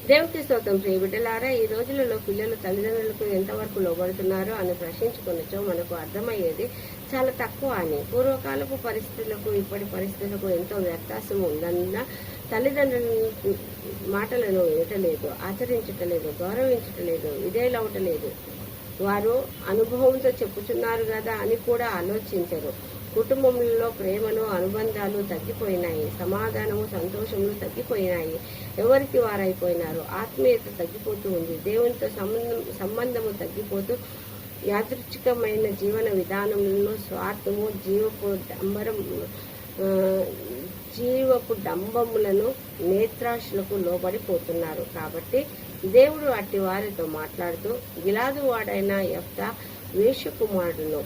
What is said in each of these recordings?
దేవునికి స్తోత్రం. ప్రియ బిడ్డలారా, ఈ రోజులలో పిల్లలు తల్లిదండ్రులకు ఎంతవరకు లోబడుతున్నారో అని ప్రశ్నించుకున్నచో మనకు అర్థమయ్యేది చాలా తక్కువ అని. పూర్వకాలపు పరిస్థితులకు ఇప్పటి పరిస్థితులకు ఎంతో వ్యత్యాసం ఉందన్న తల్లిదండ్రుల మాటలను వినటలేదు, ఆచరించటలేదు, గౌరవించటలేదు, విధేయులవటలేదు. వారు అనుభవంతో చెప్పుచున్నారు కదా అని కూడా ఆలోచించరు. కుటుంబంలో ప్రేమను, అనుబంధాలు తగ్గిపోయినాయి. సమాధానము, సంతోషములు తగ్గిపోయినాయి. ఎవరికి వారైపోయినారు. ఆత్మీయత తగ్గిపోతూ ఉంది. దేవునితో సంబంధము తగ్గిపోతూ యాదృచ్ఛికమైన జీవన విధానంలో స్వార్థము, జీవపు డంబములను, నేత్రాశులకు లోబడిపోతున్నారు. కాబట్టి దేవుడు అట్టి వారితో మాట్లాడుతూ, గిలాదు వాడైన యెఫ్తా వేశ్యకుమారుడును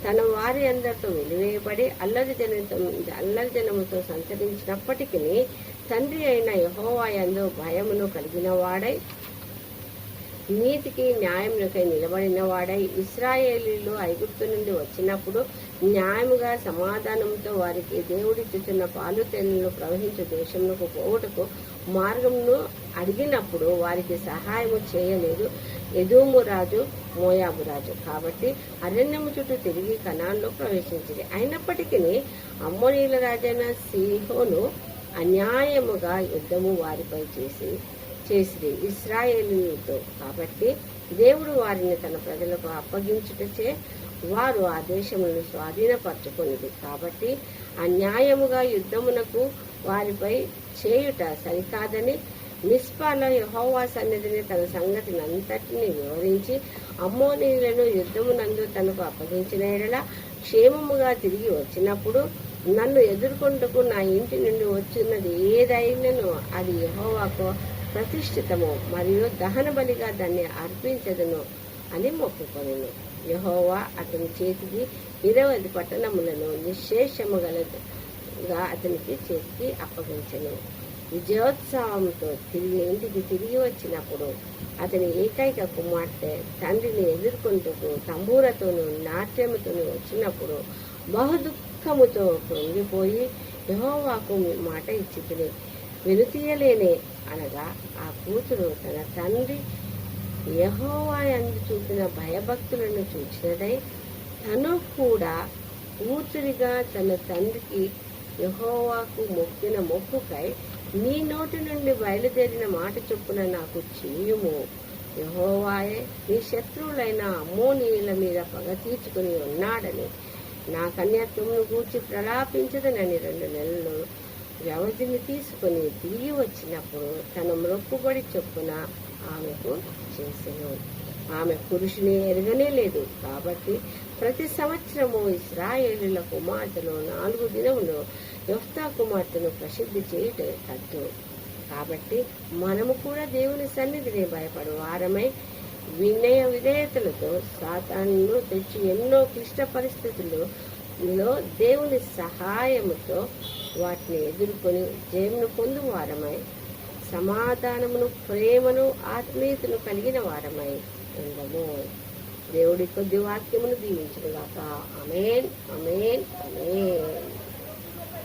తన వారి అందరితో వెలివేయబడి అల్లరి జనముతో సంచరించినప్పటికీ తండ్రి అయిన యెహోవా యందు భయమును కలిగిన వాడై, నీతికి న్యాయమునకై నిలబడిన వాడై, ఇశ్రాయేలీయులు ఐగుప్తు నుండి వచ్చినప్పుడు న్యాయముగా సమాధానంతో వారికి దేవుడిచ్చుచున్న పాలు తేనెలు ప్రవహించే దేశమునకు పోవుటకు మార్గమును అడిగినప్పుడు వారికి సహాయము చేయలేదు ఎదోము రాజు, మోయాబు రాజు. కాబట్టి అరణ్యము చుట్టూ తిరిగి కనాన్లో ప్రవేశించింది. అయినప్పటికీ అమ్మోనీయుల రాజైన సీహోను అన్యాయముగా యుద్ధము వారిపై చేసిరి ఇశ్రాయేలీయులతో. కాబట్టి దేవుడు వారిని తన ప్రజలకు అప్పగించుటచే వారు ఆ దేశములను స్వాధీనపరచుకున్నది. కాబట్టి అన్యాయముగా యుద్ధమునకు వారిపై చేయుట సరికాదని మిస్పాలో యెహోవా సన్నిధిని తన సంగతిని అంతటిని వివరించి, అమ్మోనీయులను యుద్ధమునందు తనకు అప్పగించిన ఎడల క్షేమముగా తిరిగి వచ్చినప్పుడు నన్ను ఎదుర్కొంటకు నా ఇంటి నుండి వచ్చినది ఏదైనను అది యెహోవాకు ప్రతిష్ఠితము, మరియు దహన బలిగా దాన్ని అర్పించదును అని మొక్కుకొనెను. యెహోవా అతని చేతికి 20 పట్టణములను నిశ్శేషముగా అతనికి చేతికి అప్పగించెను. విజయోత్సవంతో ఇంటికి తిరిగి వచ్చినప్పుడు అతని ఏకైక కుమార్తె తండ్రిని ఎదుర్కొంటూ తంబూరతోనూ నాట్యముతోనూ వచ్చినప్పుడు బహుదుఃఖముతో పొంగిపోయి, యెహోవాకు మాట ఇచ్చితిని, వెనుతీయలేనే అనగా ఆ కూతురు తన తండ్రి యెహోవా యందు చూపిన భయభక్తులను చూచినదై తను కూడా కూతురిగా తన తండ్రికి యెహోవాకు మొక్కిన మొక్కుకై, నీ నోటి నుండి బయలుదేరిన మాట చొప్పున నాకు చేయుము. యెహోవాయే నీ శత్రువులైన అమ్మోనీయుల మీద పగ తీర్చుకుని ఉన్నాడని నా కన్యత్వమును గూర్చి ప్రలాపించదనని 2 నెలలు వ్యవధిని తీసుకుని తిరిగి వచ్చినప్పుడు తన మొక్కుబడి చొప్పున ఆమెకు చేసెను. ఆమె పురుషుని ఎరగనే లేదు. కాబట్టి ప్రతి సంవత్సరము ఇశ్రాయేలీయుల కుమార్తెలు 4 దినములు యెఫ్తా కుమార్తెను ప్రసిద్ధి చేయుట తట్టు. కాబట్టి మనము కూడా దేవుని సన్నిధిని భయపడు వారమై వినయ విధేయతలతో సాతానును తెచ్చి ఎన్నో క్లిష్ట పరిస్థితుల్లో దేవుని సహాయముతో వాటిని ఎదుర్కొని జయమును పొందు వారమై, సమాధానమును, ప్రేమను, ఆత్మీయతను కలిగిన వారమై ఉండము. దేవుడి కొద్ది వాక్యమును దీవించుగాక. ఆమేన్, ఆమేన్, ఆమేన్.